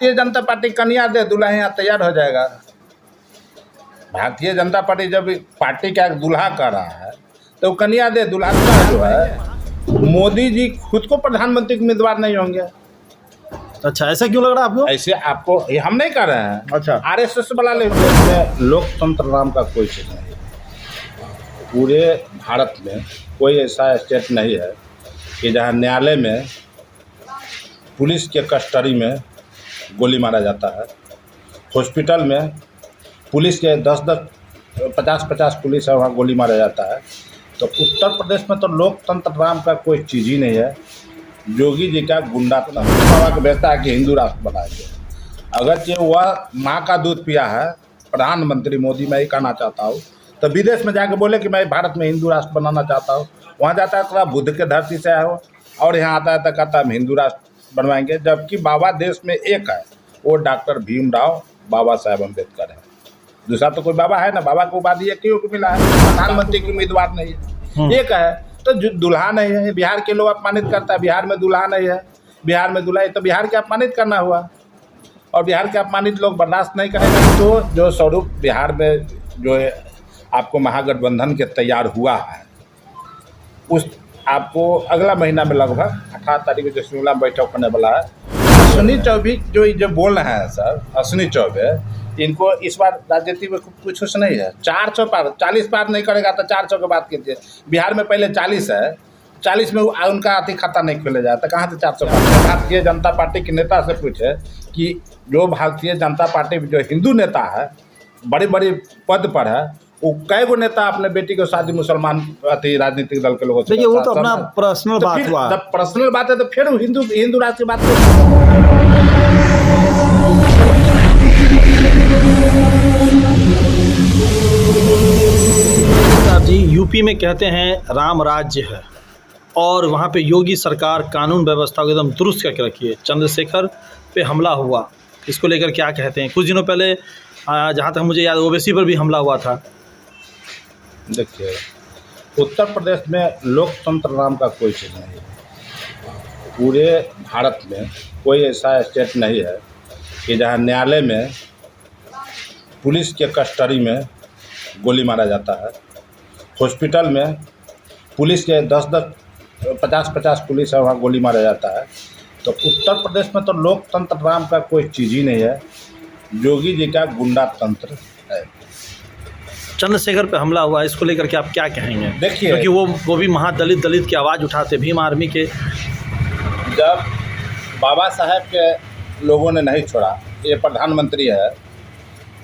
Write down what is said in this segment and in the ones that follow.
Bharatiya Janata party कन्या दे दूल्हा यहाँ तैयार हो जाएगा। भारतीय जनता पार्टी जब पार्टी का दूल्हा कर रहा है तो कन्या दे दूल्हा जो है मोदी जी खुद को प्रधानमंत्री के उम्मीदवार नहीं होंगे। अच्छा, ऐसा क्यों लग रहा है आपको? ऐसे आपको ये हम नहीं कर रहे हैं। अच्छा, आरएसएस वाला लोकतंत्र नाम का कोई चीज़ नहीं है। पूरे भारत में कोई ऐसा स्टेट नहीं है कि जहाँ न्यायालय में पुलिस के कस्टडी में गोली मारा जाता है, हॉस्पिटल में पुलिस के 10-10 50-50 पुलिस है वहाँ गोली मारा जाता है। तो उत्तर प्रदेश में तो लोकतंत्र नाम का कोई चीज़ ही नहीं है। योगी जी का गुंडा बाबा को बेचता है कि हिंदू राष्ट्र बनाएंगे। अगर ये वह माँ का दूध पिया है प्रधानमंत्री मोदी, मैं ही कहना चाहता हूँ, तो विदेश में जाके बोले कि मैं भारत में हिंदू राष्ट्र बनाना चाहता हूँ। वहाँ जाता है तो बुद्ध के धरती से आया हो और यहाँ आता है तो कहता हम हिंदू राष्ट्र बनवाएंगे। जबकि बाबा देश में एक है, वो डॉक्टर भीमराव बाबा साहेब अम्बेडकर है। दूसरा तो कोई बाबा है ना, बाबा को उपाधि एक ही को मिला है, प्रधानमंत्री की उम्मीदवार नहीं है। एक है तो दुल्हा नहीं है। बिहार के लोग अपमानित करता है, बिहार में दूल्हा नहीं है, बिहार में दूल्हा है तो बिहार के अपमानित करना हुआ। और बिहार के अपमानित लोग बर्दाश्त नहीं करेंगे। तो जो स्वरूप बिहार में जो है आपको महागठबंधन के तैयार हुआ है, उस आपको अगला महीना में लगभग 18 तारीख को जो शिमला में बैठक होने वाला है, अश्विनी चौबे जो बोल रहे हैं सर, अश्विनी चौबे, इनको इस बार राजनीति में कुछ नहीं है। 400 पार 40 पार नहीं करेगा तो 400 की बात कीजिए। बिहार में पहले 40 है, 40 में उनका अति खाता नहीं खोले जाए तो कहाँ से 400 पार। भारतीय जनता पार्टी के नेता से पूछे कि जो भारतीय जनता पार्टी जो हिंदू नेता है, बड़ी बड़ी पद पर है, वो कई गो नेता अपने बेटी को शादी मुसलमान राजनीतिक दल के लोगों से। देखिए वो तो अपना पर्सनल बात हुआ। जब पर्सनल बात है तो फिर हिंदू राष्ट्र की बात जी। यूपी में कहते हैं राम राज्य है और वहाँ पे योगी सरकार कानून व्यवस्था को एकदम दुरुस्त करके रखी है। चंद्रशेखर पे हमला हुआ, इसको लेकर क्या कहते हैं? कुछ दिनों पहले जहाँ तक मुझे याद, ओवैसी पर भी हमला हुआ था। देखिए, उत्तर प्रदेश में लोकतंत्र नाम का कोई चीज़ नहीं है। पूरे भारत में कोई ऐसा स्टेट नहीं है कि जहाँ न्यायालय में पुलिस के कस्टडी में गोली मारा जाता है, हॉस्पिटल में पुलिस के 10-10 50-50 पुलिस है वहाँ गोली मारा जाता है। तो उत्तर प्रदेश में तो लोकतंत्र नाम का कोई चीज़ ही नहीं है। योगी जी का गुंडा तंत्र है। चंद्रशेखर पे हमला हुआ, इसको लेकर के आप क्या कहेंगे? देखिए, क्योंकि वो भी महादलित की आवाज़ उठाते, भीम आर्मी के। जब बाबा साहेब के लोगों ने नहीं छोड़ा, ये प्रधानमंत्री है,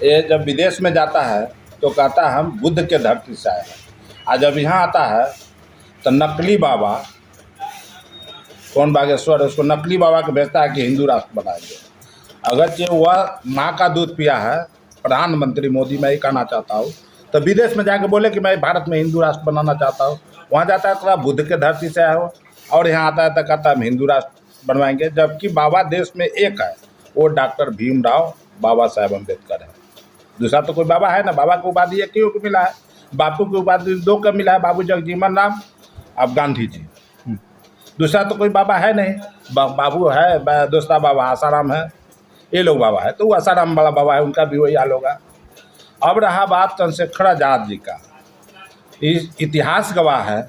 ये जब विदेश में जाता है तो कहता है हम बुद्ध के धरती से आए हैं। आज जब यहाँ आता है तो नकली बाबा कौन बागेश्वर है, उसको नकली बाबा को भेजता है कि हिंदू राष्ट्र बनाएंगे। अगर ये वह माँ का दूध पिया है प्रधानमंत्री मोदी, मैं ही कहना चाहता हूँ, तो विदेश में जाके बोले कि मैं भारत में हिंदू राष्ट्र बनाना चाहता हूँ। वहाँ जाता है तो बुद्ध के धरती से आया हो और यहाँ आता है तो कहता हम हिंदू राष्ट्र बनवाएंगे। जबकि बाबा देश में एक है, वो डॉक्टर भीमराव बाबा साहेब अम्बेडकर है। दूसरा तो कोई बाबा है ना, बाबा को उपाधि एक ही को मिला है, बापू की उपाधि 2 का मिला है, बाबू जगजीवन राम, अब गांधी जी। दूसरा तो कोई बाबा है नहीं। बाबू है दोस्ता बाबा आसाराम है, ये लोग बाबा है, तो वो आसाराम वाला बाबा है, उनका भी वही हाल होगा। अब रहा बात चंद्रशेखर आज़ाद जी का, इतिहास गवाह है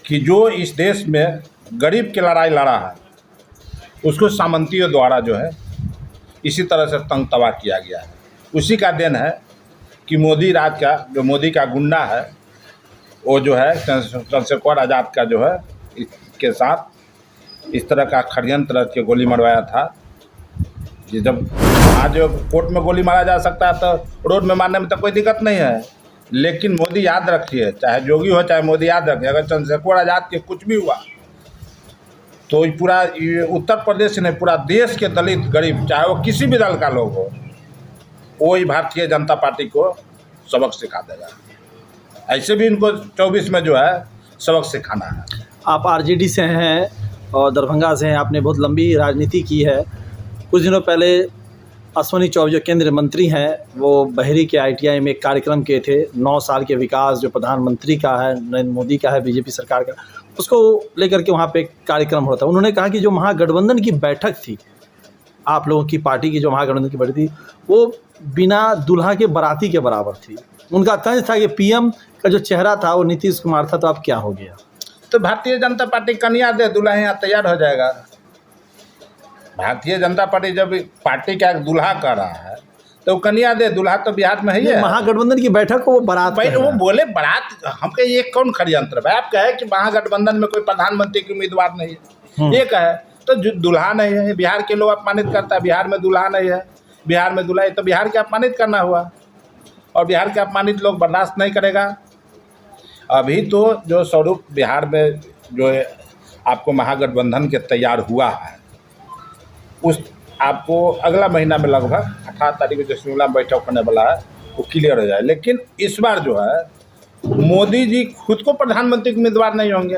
कि जो इस देश में गरीब की लड़ाई लड़ा है, उसको सामंतियों द्वारा जो है इसी तरह से तंग तबाह किया गया है। उसी का देन है कि मोदी राज का जो मोदी का गुंडा है, वो जो है चंद्रशेखर आज़ाद का जो है के साथ इस तरह का षड्यंत्र के गोली मरवाया था। कि जब आज कोर्ट में गोली मारा जा सकता है तो रोड में मारने में तो कोई दिक्कत नहीं है। लेकिन मोदी याद रखिए, चाहे जोगी हो चाहे मोदी याद रखिए, अगर चंद्रशेखर आज़ाद के कुछ भी हुआ तो पूरा उत्तर प्रदेश ने पूरा देश के दलित गरीब, चाहे वो किसी भी दल का लोग हो, वो ही भारतीय जनता पार्टी को सबक सिखा देगा। ऐसे भी इनको 24 में जो है सबक सिखाना है। आप आरजेडी से हैं और दरभंगा से हैं, आपने बहुत लंबी राजनीति की है। कुछ दिनों पहले अश्विनी चौबे जो केंद्रीय मंत्री हैं, वो बहरी के ITI में एक कार्यक्रम किए थे। 9 साल के विकास जो प्रधानमंत्री का है, नरेंद्र मोदी का है, बीजेपी सरकार का, उसको लेकर के वहाँ पे एक कार्यक्रम होता है। उन्होंने कहा कि जो महागठबंधन की बैठक थी, आप लोगों की पार्टी की जो महागठबंधन की बढ़ी थी वो बिना दुल्हा के बाराती के बराबर थी। उनका तंज था कि पीएम का जो चेहरा था वो नीतीश कुमार था, तो अब क्या हो गया? तो भारतीय जनता पार्टी कन्या दे, दूल्हा यहाँ तैयार हो जाएगा। भारतीय जनता पार्टी जब पार्टी का एक दूल्हा कर रहा है तो कन्या दे, दूल्हा तो बिहार में ही है। महागठबंधन की बैठक को वो बारात भाई कह रहा वो है। बोले बारात, हमके ये कौन षड्यंत्र है? आप कहे कि महागठबंधन में कोई प्रधानमंत्री की उम्मीदवार नहीं है, ये कहे तो दूल्हा नहीं है। बिहार के लोग अपमानित करता है, बिहार में दूल्हा नहीं है, बिहार में दूल्हा है, तो बिहार के अपमानित करना हुआ, और बिहार के अपमानित लोग बर्दाश्त नहीं करेगा। अभी तो जो स्वरूप बिहार में जो है आपको महागठबंधन के तैयार हुआ है, उस आपको अगला महीना में लगभग 18 तारीख को जो शिमला में बैठक होने वाला है वो क्लियर हो जाए। लेकिन इस बार जो है मोदी जी खुद को प्रधानमंत्री के उम्मीदवार नहीं होंगे।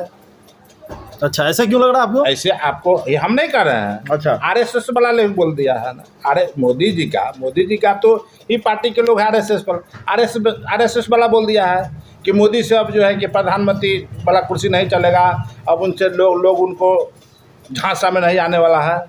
अच्छा, ऐसा क्यों लग रहा है आपको? ऐसे आपको, ये हम नहीं कर रहे हैं, अच्छा, आरएसएस वाला लोग बोल दिया है ना। अरे मोदी जी का तो ही पार्टी के लोग आरएसएस वाला बोल दिया है कि मोदी से अब जो है कि प्रधानमंत्री वाला कुर्सी नहीं चलेगा, अब उनसे लोग उनको झांसा में नहीं आने वाला है।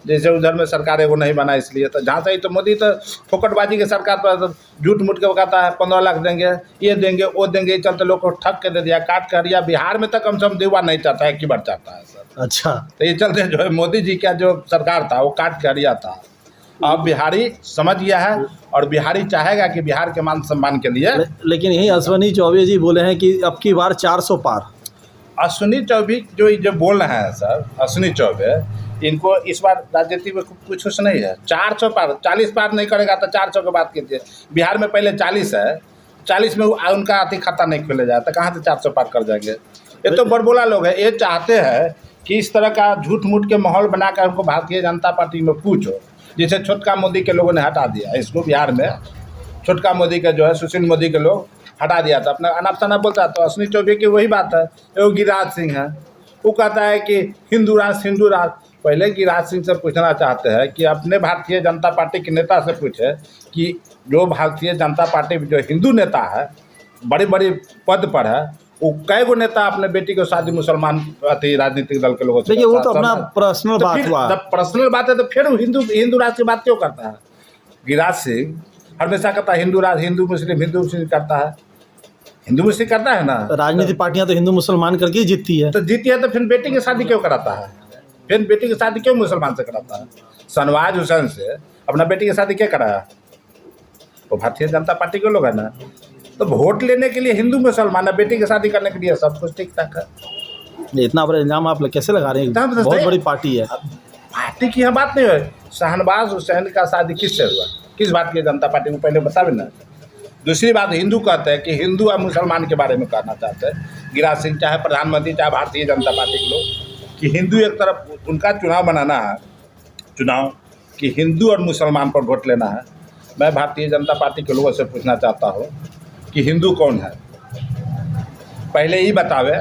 जैसे उधर में सरकार वो नहीं बना इसलिए तो झांसा ही, तो मोदी तो फोकटबाजी के सरकार पर झूठ मूठ के कहता है 15 लाख देंगे, ये देंगे, वो देंगे, ये चलते लोग को ठग के दे दिया, काट कर दिया। बिहार में तो कम से कम देवा नहीं चाहता है, की बार चाहता है सर। अच्छा, तो ये चलते जो है मोदी जी का जो सरकार था वो काट कर दिया था। अब बिहारी समझ गया है और बिहारी चाहेगा कि बिहार के मान सम्मान के लिए। लेकिन यही अश्विनी चौबे जी बोले हैं कि अब की बार 400 पार। अश्विनी चौबे जो बोल रहे हैं सर, अश्विनी चौबे, इनको इस बार राजनीति में कुछ नहीं है। 400 पार, 40 पार नहीं करेगा तो 400 की बात कीजिए। बिहार में पहले 40 है, 40 में उनका आर्थिक खाता नहीं खोले जाए तो कहाँ से 400 पार कर जाएंगे? ये तो बड़बोला लोग हैं। ये चाहते हैं कि इस तरह का झूठ मूठ के माहौल बनाकर उनको भारतीय जनता पार्टी में पूछो। जैसे छोटका मोदी के लोगों ने हटा दिया इसको, बिहार में छोटका मोदी का जो है सुशील मोदी के लोग हटा दिया था, अपना अनाप शनाप बोलता। तो अश्विनी चौबे की वही बात है। वो गिरिराज सिंह है, वो कहता है कि हिंदू राज। पहले गिरिराज सिंह से पूछना चाहते हैं कि अपने भारतीय जनता पार्टी के नेता से पूछे कि जो भारतीय जनता पार्टी जो हिंदू नेता है, बड़े बड़े पद पर है, वो कई गो नेता अपने बेटी को शादी मुसलमान राजनीतिक दल के लोगों से। देखिए वो तो अपना पर्सनल बात हुआ। जब पर्सनल बात है तो फिर हिंदू राज की बात क्यों करता है? गिरिराज सिंह हमेशा कहता है हिंदू राज, हिंदू मुस्लिम करता है, हिंदू मुस्लिम करता है ना। राजनीतिक पार्टियां तो हिंदू मुसलमान करके ही जीतती है। तो जीती है तो फिर बेटी की शादी क्यों कराता है? फिर बेटी की शादी क्यों मुसलमान से कराता है? शहनवाज हुसैन से अपना बेटी की शादी क्या कराया? वो भारतीय जनता पार्टी के लोग है ना। तो वोट लेने के लिए हिंदू मुसलमान है, बेटी की शादी करने के लिए सब कुछ ठीक ठाक है। इतना बड़ा इल्जाम आप लोग कैसे लगा रहे हैं? बहुत बड़ी पार्टी है। पार्टी की यहाँ बात नहीं है। शहनवाज हुसैन का शादी किससे हुआ? किस भारतीय जनता पार्टी को पहले बतावे ना। दूसरी बात, हिंदू कहते हैं कि हिंदू और मुसलमान के बारे में कहना चाहते हैं गिरिराज सिंह, चाहे प्रधानमंत्री चाहे भारतीय जनता पार्टी के लोग, कि हिंदू एक तरफ उनका चुनाव बनाना है, चुनाव कि हिंदू और मुसलमान पर वोट लेना है। मैं भारतीय जनता पार्टी के लोगों से पूछना चाहता हूँ कि हिंदू कौन है, पहले ही बतावे।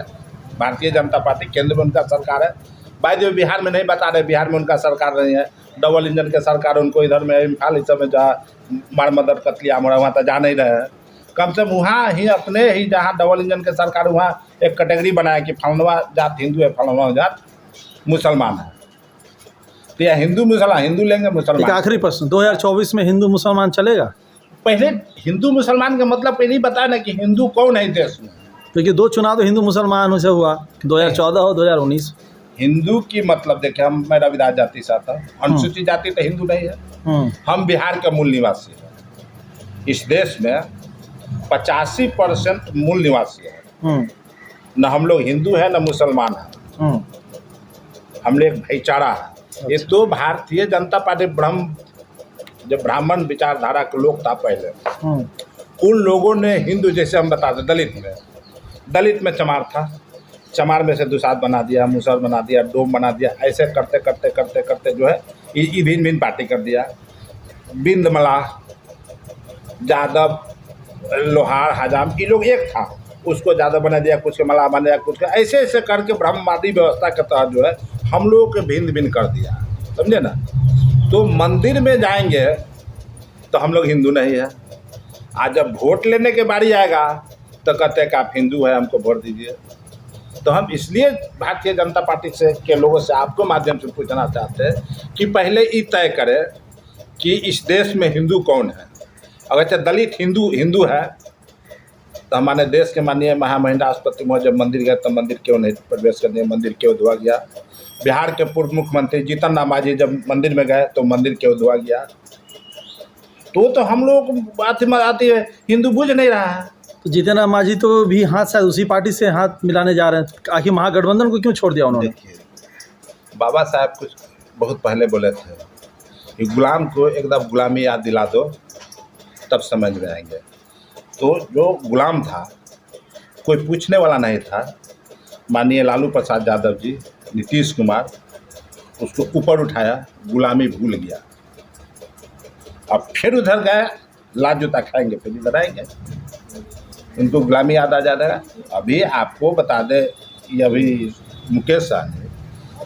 भारतीय जनता पार्टी केंद्र में उनका सरकार है, बाय द बिहार में नहीं बता रहे, बिहार में उनका सरकार नहीं है, डबल इंजन के सरकार उनको इधर में इम्फाल इस समय जहाँ मार मदद कतलिया मोड़ा वहाँ तो जा नहीं रहे हैं। कम से कम वहाँ ही अपने ही जहाँ डबल इंजन के सरकार वहाँ एक कैटेगरी बनाया कि फलनवा जात हिंदू है, फलनवा जात मुसलमान है। तो यह हिंदू मुसलमान, हिंदू लेंगे मुसलमान। एक आखिरी प्रश्न, 2024 में हिंदू मुसलमान चलेगा? पहले हिंदू मुसलमान का मतलब पहले ही बताया ना कि हिंदू कौन है देश में। क्योंकि 2 चुनाव तो हिंदू मुसलमान से हुआ, 2014 और 2019। हिंदू की मतलब देखिए, हम मैं रविदास जाति से आता हूँ, अनुसूचित जाति तो हिंदू नहीं है। हम बिहार का मूल निवासी हैं। इस देश में 85% मूल निवासी है। न हम लोग हिंदू हैं न मुसलमान हैं, हम लोग भाईचारा है। ये तो भारतीय जनता पार्टी जब ब्राह्मण विचारधारा के लोग था पहले, उन लोगों ने हिंदू, जैसे हम बताते दलित में चमार था, चमार में से दुसाध बना दिया, मुसर बना दिया, डोम बना दिया, ऐसे करते करते करते करते जो है भिन्न भिन्न पार्टी कर दिया। बिंद मलाह, यादव, लोहार, हजाम, ये लोग एक था, उसको ज़्यादा बना दिया, कुछ के मलाह बना दिया, कुछ के ऐसे ऐसे करके ब्रह्मवादी व्यवस्था के तहत जो है हम लोगों के भिन्न भिन्न कर दिया, समझे ना। तो मंदिर में जाएंगे तो हम लोग हिंदू नहीं है। आज जब वोट लेने के बारी आएगा तो कहते हैं कि आप हिंदू है, हमको वोट दीजिए। तो हम इसलिए भारतीय जनता पार्टी से के लोगों से आपको माध्यम से पूछना चाहते हैं कि पहले ये तय करें कि इस देश में हिंदू कौन है। अगर चाहे दलित हिंदू है तो हमारे देश के माननीय महामहिम राष्ट्रपति महोदय जब मंदिर गए तो मंदिर क्यों नहीं प्रवेश करने, मंदिर क्यों धुआ गया। बिहार के पूर्व मुख्यमंत्री जीतन राम मांझी जब मंदिर में गए तो मंदिर क्यों धुआ गया। तो हम लोग बात में आती है, हिंदू बुझ नहीं रहा है। तो जीतन राम मांझी तो भी हाथ शायद उसी पार्टी से हाथ मिलाने जा रहे हैं, आखिर महागठबंधन को क्यों छोड़ दिया उन्होंने? देखिए, बाबा साहब कुछ बहुत पहले बोले थे कि गुलाम को एकदम गुलामी याद दिला दो तब समझ में आएंगे। तो जो गुलाम था, कोई पूछने वाला नहीं था, माननीय लालू प्रसाद यादव जी, नीतीश कुमार उसको ऊपर उठाया, गुलामी भूल गया। अब फिर उधर गए, लात जूता खाएंगे, फिर इधर आएंगे, इनको गुलामी याद आ जाएगा। अभी आपको बता दें, ये अभी मुकेश सहनी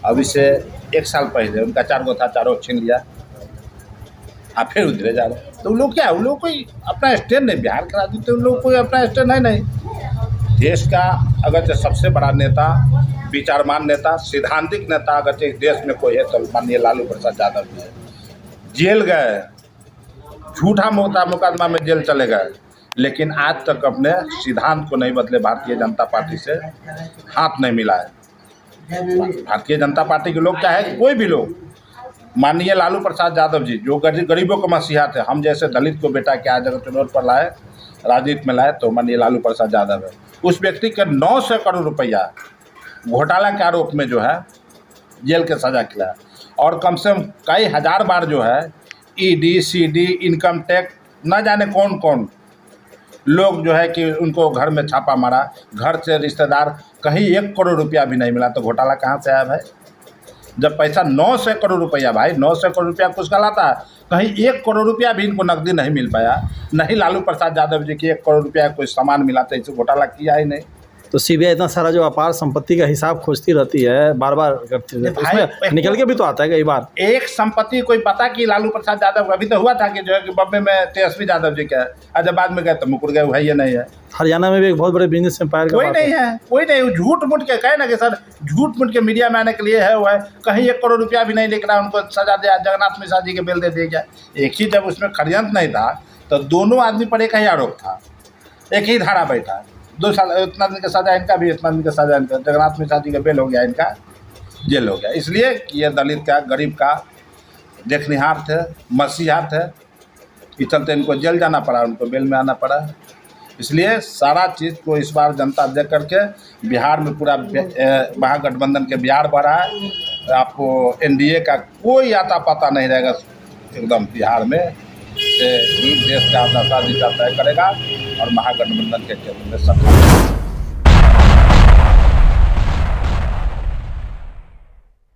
अभी से 1 साल पहले उनका 4 गो था, चारों छीन लिया, आप फिर उधरे जा रहे हैं। तो उन लोग क्या, उन लोग कोई अपना स्टैंड नहीं, बिहार के राजनीति उन लोग कोई अपना स्टैंड है नहीं। देश का अगर जो सबसे बड़ा नेता, विचारमान नेता, सैद्धांतिक नेता अगर जो देश में कोई है तो माननीय लालू प्रसाद यादव जी है। जेल गए, झूठा मुकदमा में जेल चले गए, लेकिन आज तक अपने सिद्धांत को नहीं बदले, भारतीय जनता पार्टी से हाथ नहीं मिलाए। भारतीय जनता पार्टी के लोग चाहे कोई भी लोग, माननीय लालू प्रसाद यादव जी जो गरीबों को मसीहा थे, हम जैसे दलित को बेटा के आज अगर चुनाव पर लाए, राजनीति में लाए, तो माननीय लालू प्रसाद यादव है। उस व्यक्ति के 900 करोड़ रुपया घोटाला के आरोप में जो है जेल के सजा खिलाया, और कम से कम कई हज़ार बार जो है ईडी, सीडी, इनकम टैक्स, न जाने कौन कौन लोग जो है कि उनको घर में छापा मारा, घर से रिश्तेदार, कहीं 1 करोड़ रुपया भी नहीं मिला। तो घोटाला कहाँ से आया भाई? जब पैसा 900 करोड़ रुपया, भाई 900 करोड़ रुपया कुछ का लाता है, कहीं 1 करोड़ रुपया भी इनको नकदी नहीं मिल पाया। नहीं लालू प्रसाद यादव जी की 1 करोड़ रुपया कोई सामान मिला तो इसे घोटाला किया ही नहीं। तो सीबीआई इतना सारा जो अपार संपत्ति का हिसाब खोजती रहती है, बार बार करती है, तो उसमें निकल के भी तो आता है कई बार। एक संपत्ति कोई पता कि लालू प्रसाद यादव अभी तो हुआ था कि जो है कि बॉम्बे में तेजस्वी यादव जी का, आज जब बाद में गए तो मुकुर गए, है ये नहीं है। हरियाणा में भी एक बहुत बड़े बिजनेस एम्पायर का कोई नहीं है, कोई नहीं। झूठ मूठ के कहे ना कि सर झूठ मूठ के मीडिया में आने के लिए है वो है, कहीं 1 करोड़ रुपया भी नहीं लिख रहा, उनको सजा दिया, जगन्नाथ मिश्रा जी के बेल दे दिया गया। एक ही, जब उसमें षड्यंत्र नहीं था तो दोनों आदमी पर एक ही आरोप था, एक ही धारा बैठा, 2 साल इतना दिन का सजा इनका भी, इतना दिन का सजा इनका, जगन्नाथ मिश्रा जी का बेल हो गया, इनका जेल हो गया। इसलिए कि ये दलित का, गरीब का देखनिहार थे, मसीहा थे, इस चलते इनको जेल जाना पड़ा, उनको बेल में आना पड़ा। इसलिए सारा चीज़ को इस बार जनता देख करके बिहार में पूरा महागठबंधन के बिहार बढ़ा है। आपको एनडीए का कोई आता पता नहीं रहेगा एकदम बिहार में, से देश का अपना शादी तय करेगा और महागठबंधन के क्षेत्र में सत्ता।